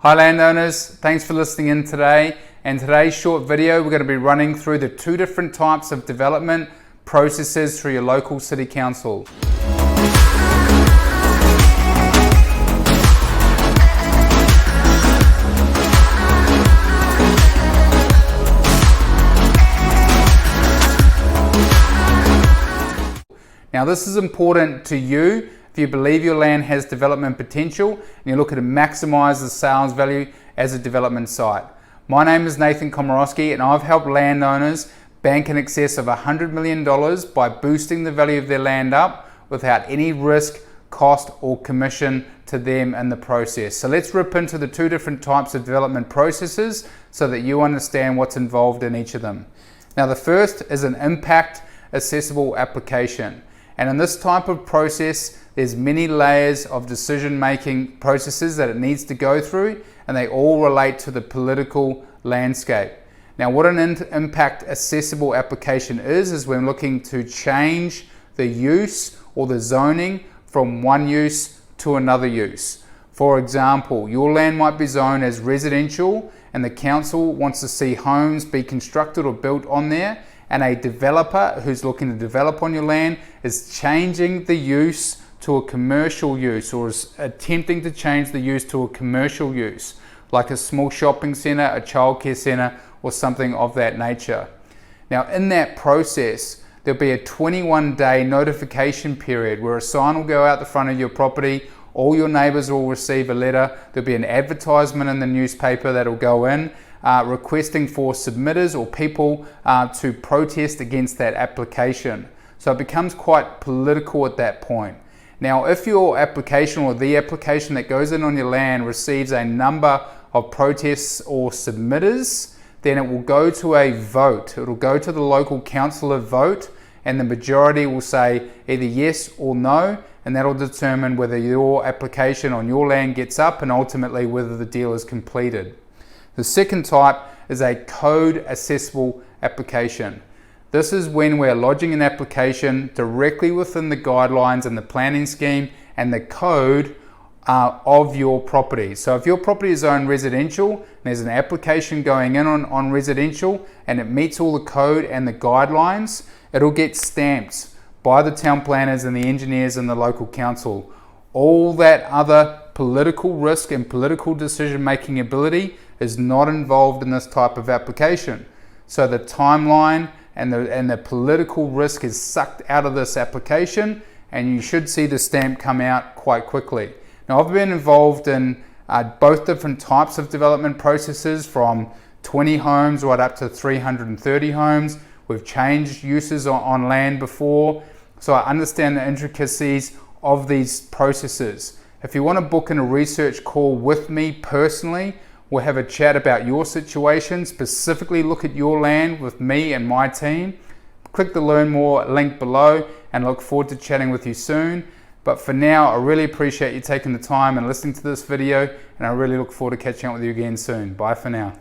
Hi landowners, thanks for listening in today. In today's short video, we're going to be running through the two different types of development processes through your local city council. Now this is important to you if you believe your land has development potential and you're looking to maximize the sales value as a development site. My name is Nathan Komorowski and I've helped landowners bank in excess of $100 million by boosting the value of their land up without any risk, cost or commission to them in the process. So let's rip into the two different types of development processes so that you understand what's involved in each of them. Now the first is an impact assessable application. And in this type of process, there's many layers of decision-making processes that it needs to go through, and they all relate to the political landscape. Now, what an impact assessable application is we're looking to change the use or the zoning from one use to another use. For example, your land might be zoned as residential, and the council wants to see homes be constructed or built on there, and a developer who's looking to develop on your land is changing the use to a commercial use, or is attempting to change the use to a commercial use, like a small shopping centre, a childcare centre, or something of that nature. Now in that process, there'll be a 21-day notification period where a sign will go out the front of your property, all your neighbours will receive a letter, there'll be an advertisement in the newspaper that'll go in, requesting for submitters or people to protest against that application. So it becomes quite political at that point. Now, if your application or the application that goes in on your land receives a number of protests or submitters, then it will go to a vote. It will go to the local councillor vote, and the majority will say either yes or no, and that will determine whether your application on your land gets up and ultimately whether the deal is completed. The second type is a code assessable application. This is when we're lodging an application directly within the guidelines and the planning scheme and the code of your property. So if your property is zoned residential and there's an application going in on residential and it meets all the code and the guidelines, it'll get stamped by the town planners and the engineers and the local council. All that other political risk and political decision-making ability is not involved in this type of application. So the timeline and the political risk is sucked out of this application, and you should see the stamp come out quite quickly. Now I've been involved in both different types of development processes, from 20 homes right up to 330 homes. We've changed uses on land before, so I understand the intricacies of these processes. If you want to book in a research call with me personally, we'll have a chat about your situation, specifically look at your land with me and my team. Click the Learn More link below and look forward to chatting with you soon. But for now, I really appreciate you taking the time and listening to this video, and I really look forward to catching up with you again soon. Bye for now.